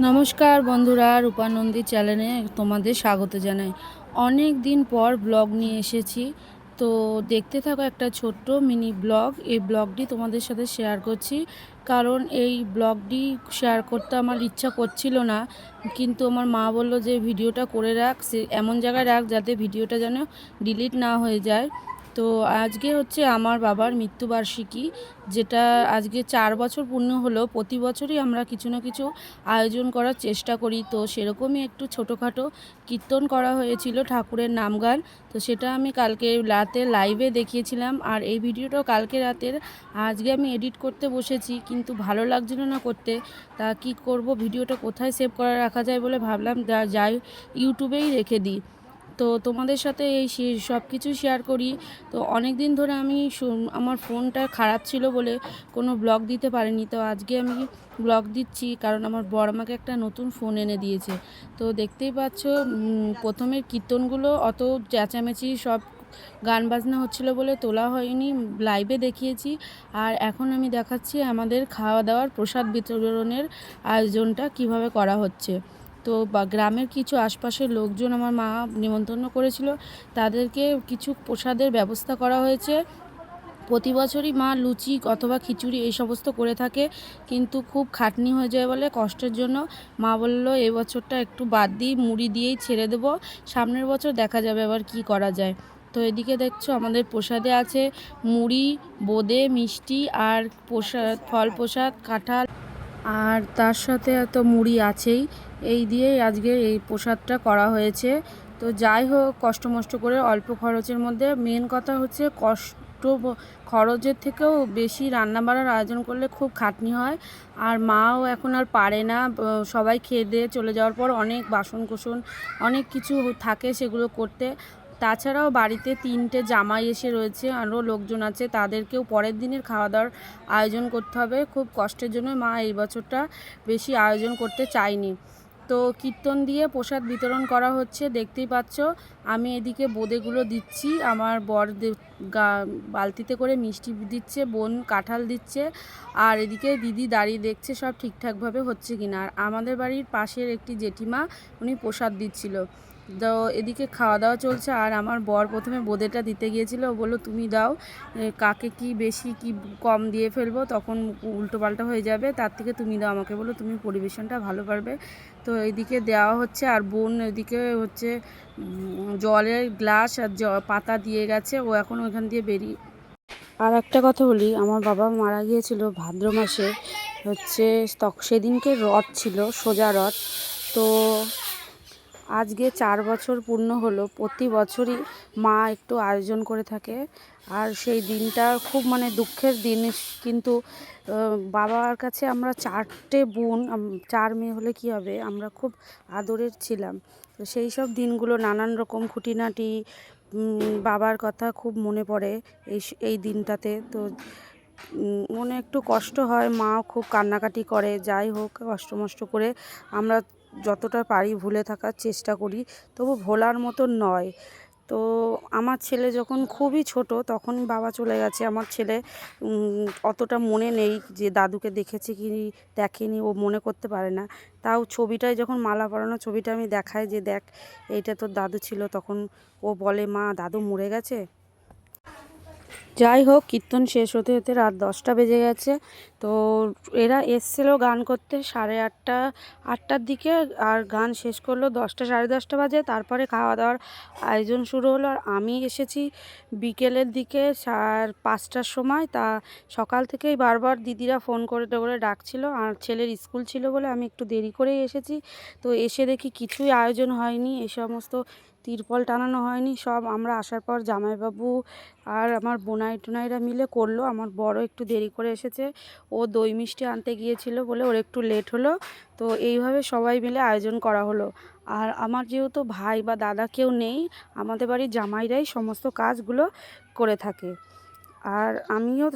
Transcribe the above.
নমস্কার বন্ধুরা, রূপানন্দী চ্যানেলে তোমাদের স্বাগত জানাই। অনেক দিন পর ব্লগ নিয়ে এসেছি, তো দেখতে থাকো একটা ছোট্ট মিনি ব্লগ। এই ব্লগটি তোমাদের সাথে শেয়ার করছি, কারণ এই ব্লগটি শেয়ার করতে আমার ইচ্ছা করছিল না, কিন্তু আমার মা বলল যে ভিডিওটা করে রাখ, সে এমন জায়গায় রাখ যাতে ভিডিওটা যেন ডিলিট না হয়ে যায়। তো আজকে হচ্ছে আমার বাবার মৃত্যুবার্ষিকী, যেটা আজকে 4 বছর পূর্ণ হলো। প্রতি বছরই আমরা কিছু না কিছু আয়োজন করার চেষ্টা করি, তো সেরকমই একটু ছোটোখাটো কীর্তন করা হয়েছিল, ঠাকুরের নাম গান। তো সেটা আমি কালকে রাতে লাইভে দেখিয়েছিলাম, আর এই ভিডিওটাও কালকে রাতের। আজকে আমি এডিট করতে বসেছি, কিন্তু ভালো লাগছিল না করতে। তা কি করব, ভিডিওটা কোথায় সেভ করে রাখা যায় বলে ভাবলাম যাই ইউটিউবেই রেখে দিই। তো তোমাদের সাথে এই সব কিছু শেয়ার করি। তো অনেক দিন ধরে আমি আমার ফোনটা খারাপ ছিল বলে কোনো ব্লগ দিতে পারিনি, তো আজকে আমি ব্লগ দিচ্ছি, কারণ আমার বড় আমাকে একটা নতুন ফোন এনে দিয়েছে। তো দেখতেই পাচ্ছ, প্রথমের কীর্তনগুলো অত চেঁচামেচি সব গান বাজনা হচ্ছিলো বলে তোলা হয়নি, লাইভে দেখিয়েছি। আর এখন আমি দেখাচ্ছি আমাদের খাওয়া দাওয়ার প্রসাদ বিতরণের আয়োজনটা কিভাবে করা হচ্ছে। তো গ্রামের কিছু আশপাশের লোকজন আমার মা নিমন্ত্রণ করেছিল, তাদেরকে কিছু প্রসাদের ব্যবস্থা করা হয়েছে। প্রতি বছরই মা লুচি অথবা খিচুড়ি এই সমস্ত করে থাকে, কিন্তু খুব খাটনি হয়ে যায় বলে কষ্টের জন্য মা বললো এবছরটা একটু বাদ দিই, মুড়ি দিয়েই ছেড়ে দেবো, সামনের বছর দেখা যাবে আবার কি করা যায়। তো এদিকে দেখছো আমাদের প্রসাদে আছে মুড়ি, বোঁদে, মিষ্টি আর ফল প্রসাদ, কাঁঠাল, আর তার সাথে এত মুড়ি আছেই। এই দিয়েই আজকে এই প্রসাদটা করা হয়েছে। তো যাই হোক, কষ্ট মষ্ট করে অল্প খরচের মধ্যে, মেন কথা হচ্ছে খরচের থেকেও বেশি রান্না বাড়ার আয়োজন করলে খুব খাটনি হয়। আর মাও এখন আর পারে না, সবাই খেয়ে দিয়ে চলে যাওয়ার পর অনেক বাসন কোসন অনেক কিছু থাকে সেগুলো করতে। তাছাড়াও বাড়িতে 3টে জামাই এসে রয়েছে, আরও লোকজন আছে, তাদেরকেও পরের দিনের খাওয়া দাওয়ার আয়োজন করতে হবে। খুব কষ্টের জন্য মা এই বছরটা বেশি আয়োজন করতে চায়নি। তো কীর্তন দিয়ে প্রসাদ বিতরণ করা হচ্ছে, দেখতেই পাচ্ছ। আমি এদিকে বোঁদেগুলো দিচ্ছি, আমার বর বালতিতে করে মিষ্টি দিচ্ছে, বোন কাঁঠাল দিচ্ছে, আর এদিকে দিদি দাঁড়িয়ে দেখছে সব ঠিকঠাকভাবে হচ্ছে কিনা। আর আমাদের বাড়ির পাশের একটি জেঠিমা, উনি প্রসাদ দিচ্ছিল। তো এদিকে খাওয়া দাওয়া চলছে, আর আমার বর প্রথমে বোঁদেটা দিতে গিয়েছিল, ও বললো তুমি দাও, কাকে কি বেশি কি কম দিয়ে ফেলবো, তখন উল্টোপাল্টা হয়ে যাবে, তার থেকে তুমি দাও আমাকে, বলো তুমি পরিবেশনটা ভালো পারবে। তো এদিকে দেওয়া হচ্ছে, আর বোন এদিকে হচ্ছে জলের গ্লাস আর পাতা দিয়ে গেছে, ও এখন ওইখান দিয়ে বেরিয়ে। আর একটা কথা বলি, আমার বাবা মারা গিয়েছিল ভাদ্র মাসে, হচ্ছে সেদিনকে রথ ছিল, সোজা রথ। তো আজকে 4 বছর পূর্ণ হলো। প্রতি বছরই মা একটু আয়োজন করে থাকে, আর সেই দিনটা খুব দুঃখের দিন। কিন্তু বাবার কাছে আমরা 4টে বোন, 4 মেয়ে হলে কি হবে, আমরা খুব আদরের ছিলাম। তো সেই সব দিনগুলো নানান রকম খুঁটিনাটি বাবার কথা খুব মনে পড়ে এই দিনটাতে। তো মনে একটু কষ্ট হয়, মাও খুব কান্নাকাটি করে। যাই হোক, কষ্ট মষ্ট করে আমরা যতটা পারি ভুলে থাকার চেষ্টা করি, তবু ভোলার মতো নয়। তো আমার ছেলে যখন খুবই ছোট তখন বাবা চলে গেছে। আমার ছেলে অতটা মনে নেই যে দাদুকে দেখেছে কি দেখেনি, ও মনে করতে পারে না। তাও ছবিটায় যখন মালা পরানো ছবিটা আমি দেখাই যে দেখ এইটা তোর দাদু ছিল, তখন ও বলে মা দাদু মরে গেছে। যাই হোক, কীর্তন শেষ হতে হতে রাত 10টা বেজে গেছে। তো এরা এসেছিলো গান করতে 8টার দিকে, আর গান শেষ করলো 10টা, 10:30 বাজে। তারপরে খাওয়া দাওয়ার আয়োজন শুরু হলো। আর আমি এসেছি বিকেলের দিকে 5টার সময়। তা সকাল থেকেই বারবার দিদিরা ফোন করে ডাকছিল, আর ছেলের স্কুল ছিল বলে আমি একটু দেরি করেই এসেছি। তো এসে দেখি কিছুই আয়োজন হয়নি, এই সমস্ত তিরপল টানানো হয়নি, সব আমরা আসার পর জামাইবাবু আর আমার বোনাই টোনাইরা মিলে করলো। আমার বড় একটু দেরি করে এসেছে, ও দই মিষ্টি আনতে গিয়েছিল বলে ওর একটু লেট হলো। তো এইভাবে সবাই মিলে আয়োজন করা হলো। আর আমার যেহেতু ভাই বা দাদা কেউ নেই, আমাদের বাড়ির জামাইরাই সমস্ত কাজগুলো করে থাকে, আর আমিও